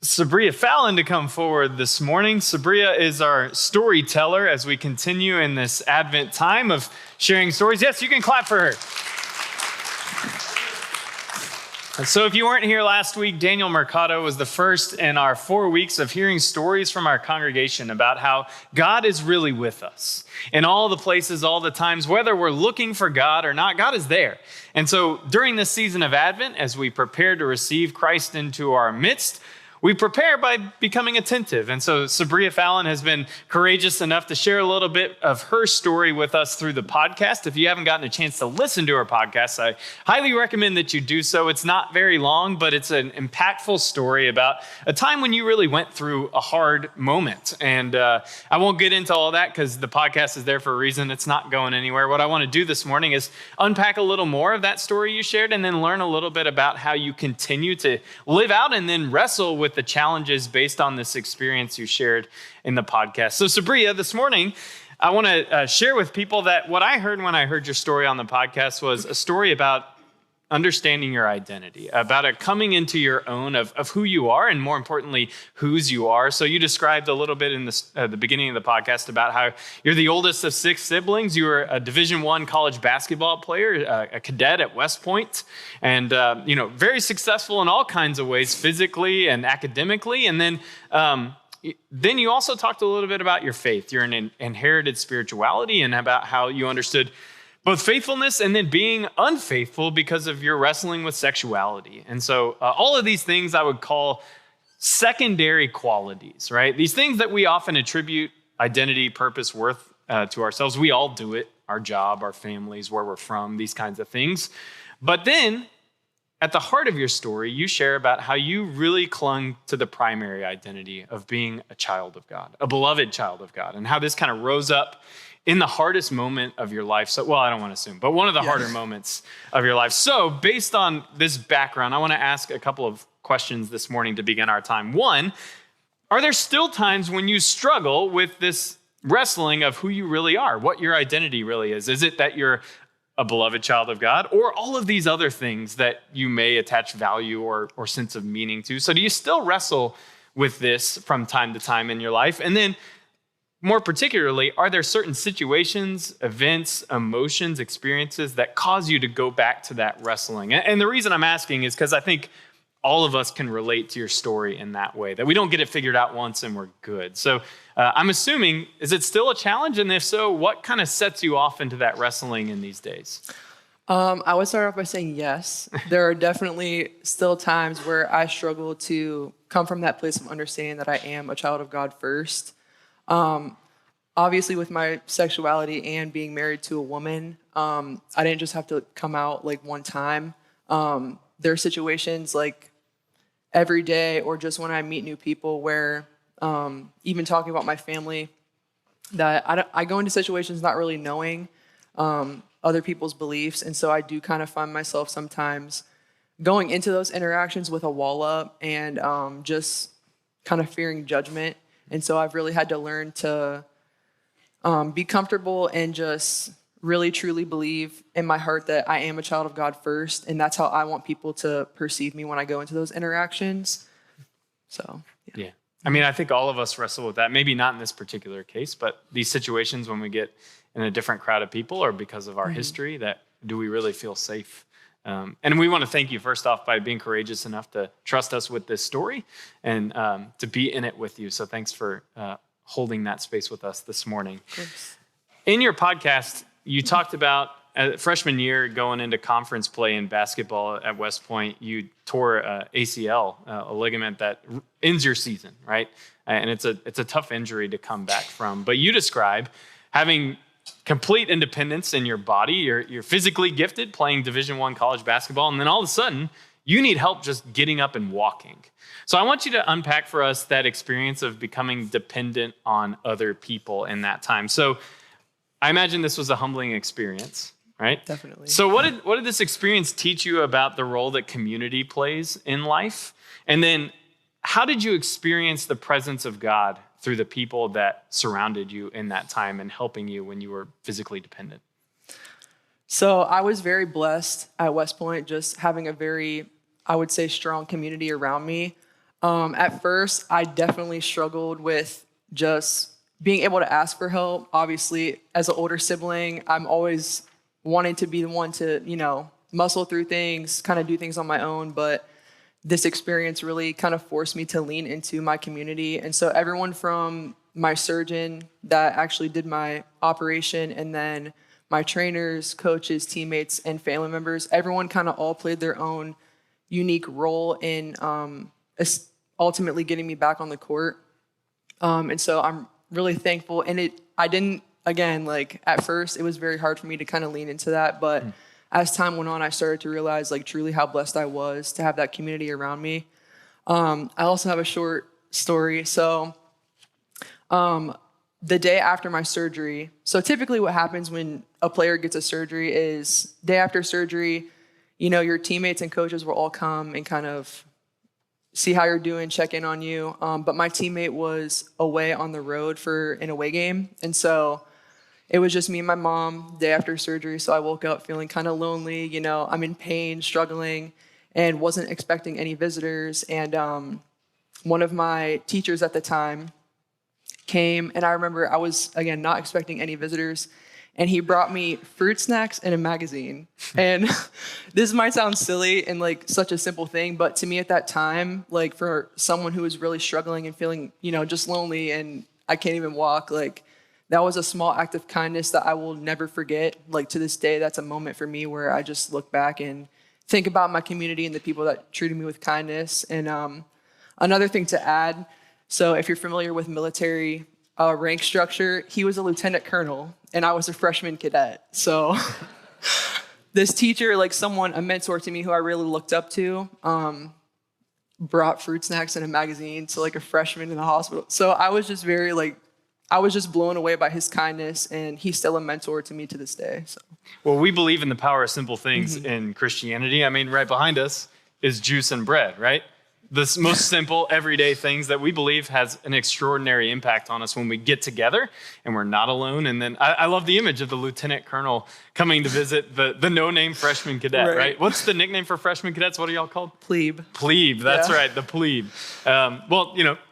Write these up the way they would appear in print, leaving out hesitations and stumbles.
Sabria Fallon to come forward this morning. Sabria is our storyteller as we continue in this Advent time of sharing stories. Yes, you can clap for her. So if you weren't here last week, Daniel Mercado was the first in our 4 weeks of hearing stories from our congregation about how God is really with us. In all the places, all the times, whether we're looking for God or not, God is there. And so during this season of Advent, as we prepare to receive Christ into our midst, we prepare by becoming attentive. And so Sabria Fallon has been courageous enough to share a little bit of her story with us through the podcast. If you haven't gotten a chance to listen to her podcast, I highly recommend that you do so. It's not very long, but it's an impactful story about a time when you really went through a hard moment. And I won't get into all that because the podcast is there for a reason. It's not going anywhere. What I want to do this morning is unpack a little more of that story you shared and then learn a little bit about how you continue to live out and then wrestle with the challenges based on this experience you shared in the podcast. So Sabria, this morning, I want to share with people that what I heard when I heard your story on the podcast was a story about understanding your identity, about it coming into your own of who you are, and more importantly, whose you are. So you described a little bit in the beginning of the podcast about how you're the oldest of 6 siblings. You were a Division I college basketball player, a cadet at West Point, and very successful in all kinds of ways, physically and academically. And then you also talked a little bit about your faith, your inherited spirituality, and about how you understood both faithfulness and then being unfaithful because of your wrestling with sexuality. And so all of these things I would call secondary qualities, right? These things that we often attribute identity, purpose, worth to ourselves. We all do it, our job, our families, where we're from, these kinds of things. But then at the heart of your story, you share about how you really clung to the primary identity of being a child of God, a beloved child of God, and how this kind of rose up in the hardest moment of your life. So, well, I don't want to assume, but one of the harder moments of your life. So based on this background, I want to ask a couple of questions this morning to begin our time. One, are there still times when you struggle with this wrestling of who you really are, what your identity really is? Is it that you're a beloved child of God, or all of these other things that you may attach value or sense of meaning to? So do you still wrestle with this from time to time in your life? And then more particularly, are there certain situations, events, emotions, experiences that cause you to go back to that wrestling? And the reason I'm asking is because I think all of us can relate to your story in that way, that we don't get it figured out once and we're good. So I'm assuming, is it still a challenge? And if so, what kind of sets you off into that wrestling in these days? I would start off by saying yes. There are definitely still times where I struggle to come from that place of understanding that I am a child of God first. Obviously, with my sexuality and being married to a woman, I didn't just have to come out like one time. There are situations like every day or just when I meet new people where even talking about my family, that I go into situations not really knowing other people's beliefs. And so I do kind of find myself sometimes going into those interactions with a wall up and just kind of fearing judgment. And so I've really had to learn to be comfortable and just really truly believe in my heart that I am a child of God first. And that's how I want people to perceive me when I go into those interactions. So, yeah. I mean, I think all of us wrestle with that. Maybe not in this particular case, but these situations when we get in a different crowd of people or because of our history, that do we really feel safe? And we want to thank you, first off, by being courageous enough to trust us with this story and to be in it with you. So thanks for holding that space with us this morning. In your podcast, you talked about freshman year going into conference play in basketball at West Point. You tore ACL, a ligament that ends your season, right? And it's a tough injury to come back from. But you describe having complete independence in your body. You're physically gifted playing Division I college basketball, and then all of a sudden, you need help just getting up and walking. So I want you to unpack for us that experience of becoming dependent on other people in that time. So I imagine this was a humbling experience, right? Definitely. So what did this experience teach you about the role that community plays in life? And then how did you experience the presence of God through the people that surrounded you in that time and helping you when you were physically dependent? So I was very blessed at West Point, just having a very, I would say, strong community around me. At first, I definitely struggled with just being able to ask for help. Obviously, as an older sibling, I'm always wanting to be the one to, muscle through things, kind of do things on my own. But this experience really kind of forced me to lean into my community. And so everyone from my surgeon that actually did my operation, and then my trainers, coaches, teammates, and family members, everyone kind of all played their own unique role in ultimately getting me back on the court. And so I'm really thankful. And at first it was very hard for me to kind of lean into that. But as time went on, I started to realize truly how blessed I was to have that community around me. I also have a short story. So the day after my surgery, so typically what happens when a player gets a surgery is day after surgery, your teammates and coaches will all come and kind of see how you're doing, check in on you. But my teammate was away on the road for an away game. And so it was just me and my mom day after surgery. So I woke up feeling kind of lonely. I'm in pain, struggling, and wasn't expecting any visitors. And one of my teachers at the time came, and I remember I was, again, not expecting any visitors. And he brought me fruit snacks and a magazine. And this might sound silly and such a simple thing, but to me at that time, for someone who was really struggling and feeling, just lonely and I can't even walk, that was a small act of kindness that I will never forget. To this day, that's a moment for me where I just look back and think about my community and the people that treated me with kindness. And another thing to add, so if you're familiar with military rank structure, he was a lieutenant colonel and I was a freshman cadet. So this teacher, a mentor to me who I really looked up to, brought fruit snacks and a magazine to a freshman in the hospital. So I was just I was just blown away by his kindness, and he's still a mentor to me to this day. So. Well, we believe in the power of simple things in Christianity. I mean, right behind us is juice and bread, right? The most simple, everyday things that we believe has an extraordinary impact on us when we get together and we're not alone. And then I love the image of the lieutenant colonel coming to visit the no-name freshman cadet, right? What's the nickname for freshman cadets? What are y'all called? Plebe. Plebe, that's right, the plebe.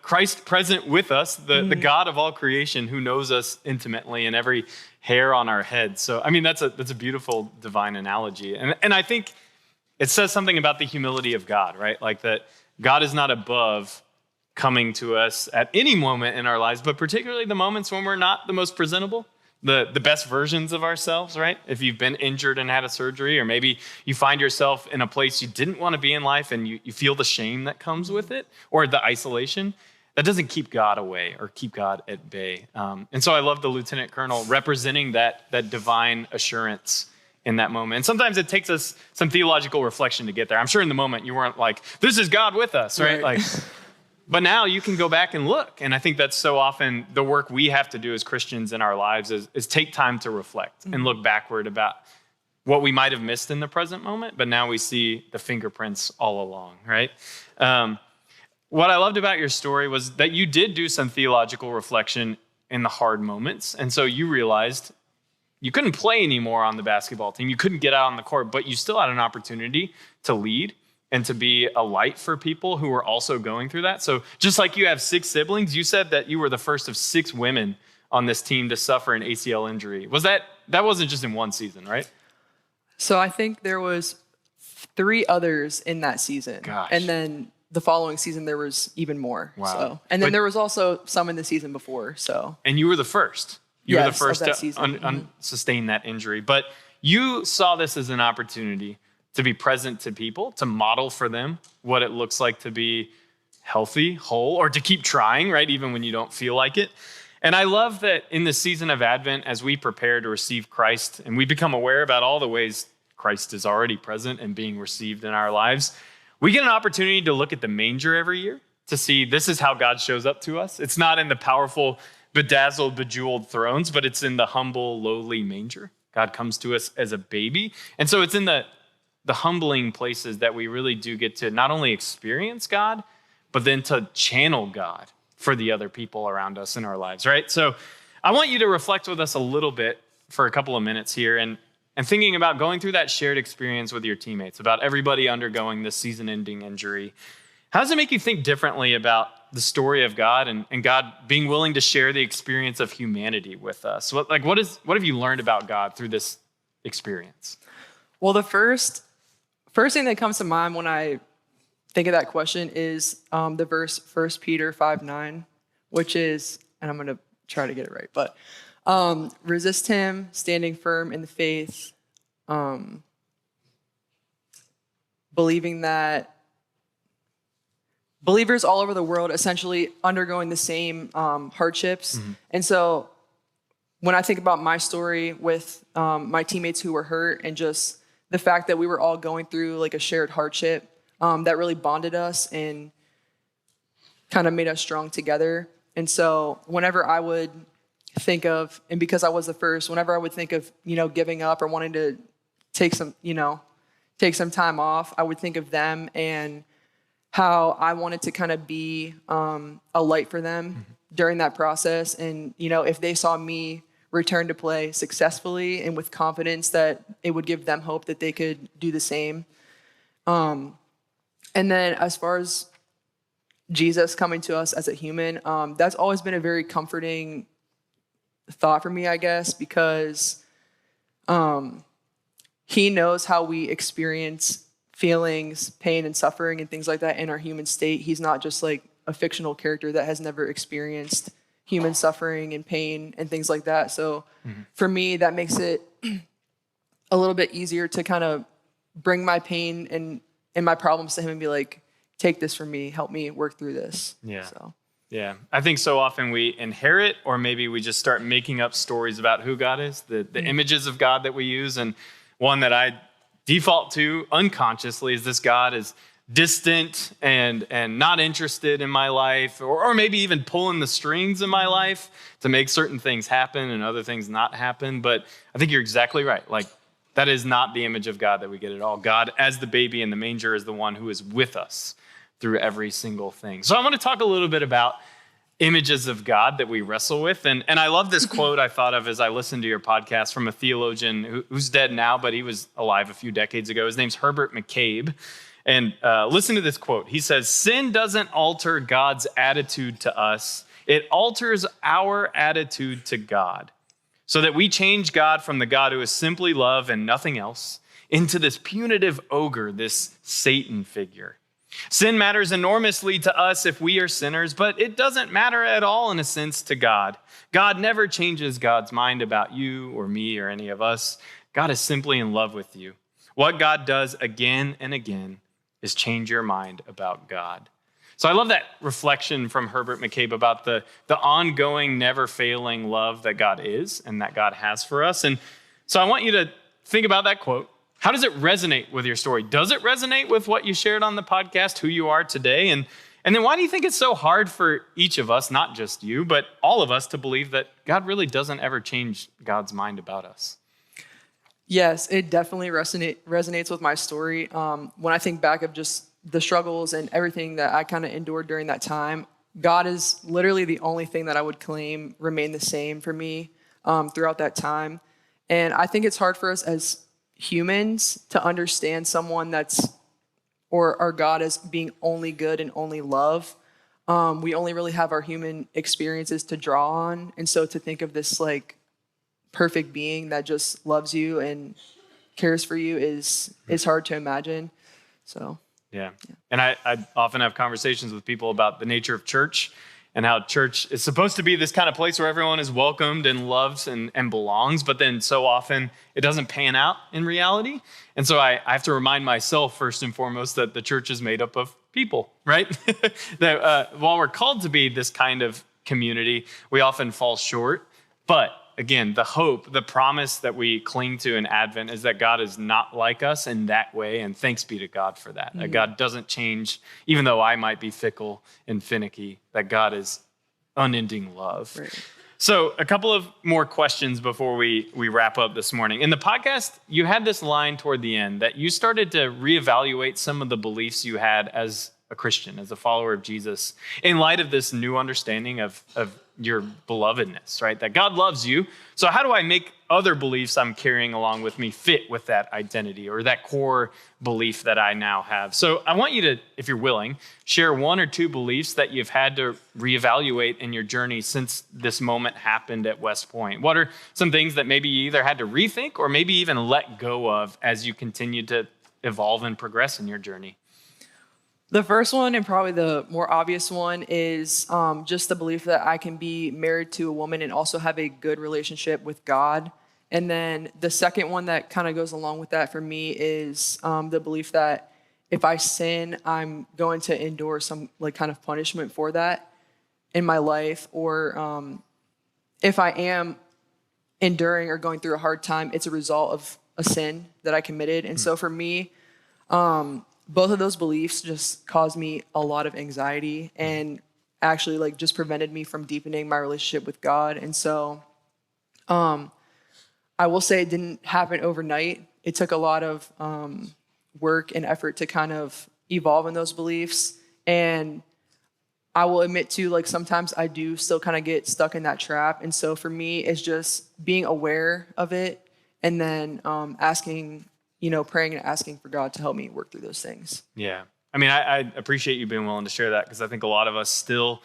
Christ present with us, the God of all creation who knows us intimately and every hair on our head. So, I mean, that's a beautiful divine analogy. And I think it says something about the humility of God, right? That God is not above coming to us at any moment in our lives, but particularly the moments when we're not the most presentable, the best versions of ourselves, right? If you've been injured and had a surgery, or maybe you find yourself in a place you didn't want to be in life and you feel the shame that comes with it, or the isolation, that doesn't keep God away or keep God at bay. And so I love the lieutenant colonel representing that divine assurance in that moment. And sometimes it takes us some theological reflection to get there. I'm sure in the moment you weren't like, this is God with us, right? But now you can go back and look. And I think that's so often the work we have to do as Christians in our lives is take time to reflect and look backward about what we might have missed in the present moment, but now we see the fingerprints all along, right? What I loved about your story was that you did do some theological reflection in the hard moments. And so you realized you couldn't play anymore on the basketball team. You couldn't get out on the court, but you still had an opportunity to lead and to be a light for people who were also going through that. So just like you have 6 siblings, you said that you were the first of 6 women on this team to suffer an ACL injury. That wasn't just in one season, right? So I think there was 3 others in that season. Gosh. And then the following season, there was even more. Wow. So, and then there was also some in the season before. So. And you were the first. You were the first to sustain that injury. But you saw this as an opportunity to be present to people, to model for them what it looks like to be healthy, whole, or to keep trying, right? Even when you don't feel like it. And I love that in the season of Advent, as we prepare to receive Christ and we become aware about all the ways Christ is already present and being received in our lives, we get an opportunity to look at the manger every year to see this is how God shows up to us. It's not in the powerful, bedazzled, bejeweled thrones, but it's in the humble, lowly manger. God comes to us as a baby. And so it's in the humbling places that we really do get to not only experience God, but then to channel God for the other people around us in our lives, right? So I want you to reflect with us a little bit for a couple of minutes here and thinking about going through that shared experience with your teammates, about everybody undergoing this season-ending injury. How does it make you think differently about the story of God and God being willing to share the experience of humanity with us? What have you learned about God through this experience? Well, the first thing that comes to mind when I think of that question is the verse 1 Peter 5:9, which is, and I'm going to try to get it right, but resist him, standing firm in the faith, believing that believers all over the world essentially undergoing the same hardships. Mm-hmm. And so when I think about my story with my teammates who were hurt and just the fact that we were all going through like a shared hardship, that really bonded us and kind of made us strong together. And so whenever I would think of, and because I was the first, whenever I would think of, giving up or wanting to take some time off, I would think of them and how I wanted to kind of be a light for them during that process. And, if they saw me return to play successfully and with confidence, that it would give them hope that they could do the same. And then as far as Jesus coming to us as a human, that's always been a very comforting thought for me, I guess, because he knows how we experience feelings, pain, and suffering and things like that in our human state. He's not just like a fictional character that has never experienced human suffering and pain and things like that. So for me, that makes it a little bit easier to kind of bring my pain and my problems to him and be like, take this from me, help me work through this. Yeah. So. Yeah. I think so often we inherit, or maybe we just start making up stories about who God is, the images of God that we use. And one that I default to unconsciously is this God is distant and not interested in my life, or maybe even pulling the strings in my life to make certain things happen and other things not happen. But I think you're exactly right. Like, that is not the image of God that we get at all. God, as the baby in the manger, is the one who is with us through every single thing. So I want to talk a little bit about images of God that we wrestle with. And I love this quote I thought of as I listened to your podcast from a theologian who's dead now, but he was alive a few decades ago. His name's Herbert McCabe. And listen to this quote. He says, "Sin doesn't alter God's attitude to us. It alters our attitude to God, so that we change God from the God who is simply love and nothing else into this punitive ogre, this Satan figure. Sin matters enormously to us if we are sinners, but it doesn't matter at all in a sense to God. God never changes God's mind about you or me or any of us. God is simply in love with you. What God does again and again is change your mind about God." So I love that reflection from Herbert McCabe about the ongoing, never failing love that God is and that God has for us. And so I want you to think about that quote. How does it resonate with your story? Does it resonate with what you shared on the podcast, who you are today? And then why do you think it's so hard for each of us, not just you, but all of us, to believe that God really doesn't ever change God's mind about us? Yes, it definitely resonates with my story. When I think back of just the struggles and everything that I kind of endured during that time, God is literally the only thing that I would claim remained the same for me throughout that time. And I think it's hard for us as humans to understand someone or our God as being only good and only love. We only really have our human experiences to draw on. And so to think of this like perfect being that just loves you and cares for you is hard to imagine. So. Yeah. And I often have conversations with people about the nature of church and how church is supposed to be this kind of place where everyone is welcomed and loved and belongs, but then so often it doesn't pan out in reality. And so I have to remind myself first and foremost that the church is made up of people, right? That while we're called to be this kind of community, we often fall short. But again, the hope, the promise that we cling to in Advent is that God is not like us in that way, and thanks be to God for that. That God doesn't change, even though I might be fickle and finicky, that God is unending love. Right. So a couple of more questions before we wrap up this morning. In the podcast, you had this line toward the end that you started to reevaluate some of the beliefs you had as a Christian, as a follower of Jesus, in light of this new understanding of your belovedness, right? That God loves you. So how do I make other beliefs I'm carrying along with me fit with that identity or that core belief that I now have? So I want you to, if you're willing, share one or two beliefs that you've had to reevaluate in your journey since this moment happened at West Point. What are some things that maybe you either had to rethink or maybe even let go of as you continue to evolve and progress in your journey? The first one, and probably the more obvious one, is just the belief that I can be married to a woman and also have a good relationship with God. And then the second one that kind of goes along with that for me is the belief that if I sin, I'm going to endure some like kind of punishment for that in my life. Or if I am enduring or going through a hard time, it's a result of a sin that I committed. And so for me, both of those beliefs just caused me a lot of anxiety and actually like just prevented me from deepening my relationship with God. And so I will say it didn't happen overnight. It took a lot of work and effort to kind of evolve in those beliefs. And I will admit to, like, sometimes I do still kind of get stuck in that trap. And so for me, it's just being aware of it and then asking, praying and asking for God to help me work through those things. Yeah. I mean, I appreciate you being willing to share that, because I think a lot of us still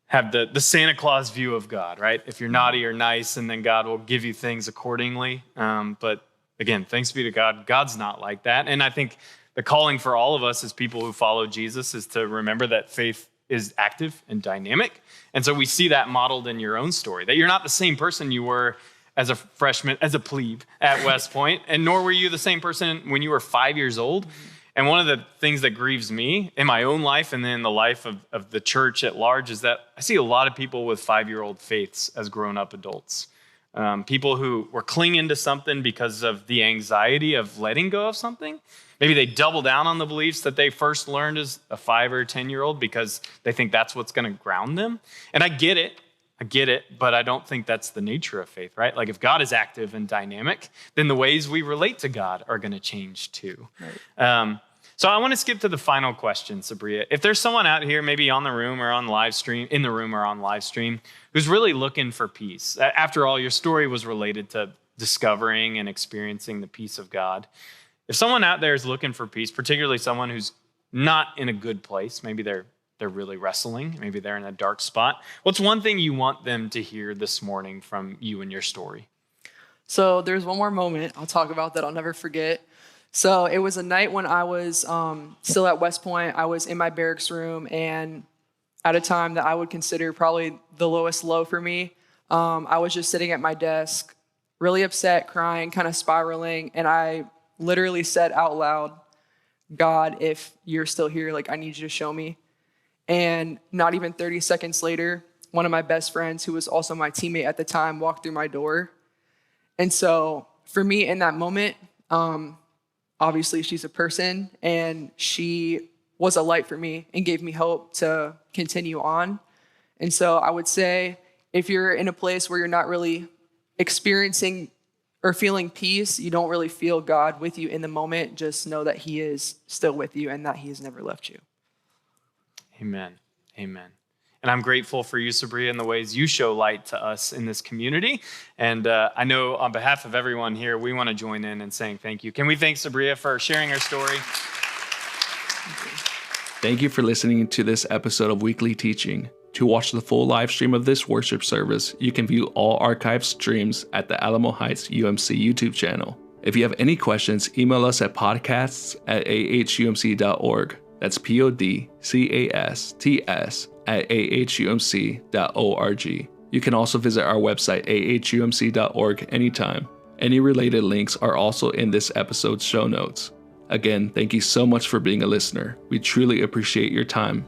have the Santa Claus view of God, right? If you're naughty or nice, and then God will give you things accordingly. But again, thanks be to God, God's not like that. And I think the calling for all of us as people who follow Jesus is to remember that faith is active and dynamic. And so we see that modeled in your own story, that you're not the same person you were as a freshman, as a plebe at West Point, and nor were you the same person when you were 5 years old. And one of the things that grieves me in my own life and then the life of the church at large is that I see a lot of people with 5-year-old faiths as grown-up adults. People who were clinging to something because of the anxiety of letting go of something. Maybe they double down on the beliefs that they first learned as a 5 or 10-year-old because they think that's what's going to ground them. And I get it, but I don't think that's the nature of faith, right? Like, if God is active and dynamic, then the ways we relate to God are going to change too. Right. So I want to skip to the final question, Sabria. If there's someone out here, maybe on the room or on live stream, in the room or on live stream, who's really looking for peace. After all, your story was related to discovering and experiencing the peace of God. If someone out there is looking for peace, particularly someone who's not in a good place, maybe they're really wrestling, maybe they're in a dark spot, what's one thing you want them to hear this morning from you and your story? So there's one more moment I'll talk about that I'll never forget. So it was a night when I was still at West Point. I was in my barracks room, and at a time that I would consider probably the lowest low for me, I was just sitting at my desk, really upset, crying, kind of spiraling, and I literally said out loud, "God, if you're still here, like, I need you to show me." And not even 30 seconds later, one of my best friends, who was also my teammate at the time, walked through my door. And so for me in that moment, obviously she's a person, and she was a light for me and gave me hope to continue on. And so I would say, if you're in a place where you're not really experiencing or feeling peace, you don't really feel God with you in the moment, just know that he is still with you and that he has never left you. Amen. Amen. And I'm grateful for you, Sabria, and the ways you show light to us in this community. And I know on behalf of everyone here, we want to join in saying thank you. Can we thank Sabria for sharing her story? Thank you for listening to this episode of Weekly Teaching. To watch the full live stream of this worship service, you can view all archived streams at the Alamo Heights UMC YouTube channel. If you have any questions, email us at podcasts@ahumc.org. That's podcasts@ahumc.org. You can also visit our website, ahumc.org, anytime. Any related links are also in this episode's show notes. Again, thank you so much for being a listener. We truly appreciate your time.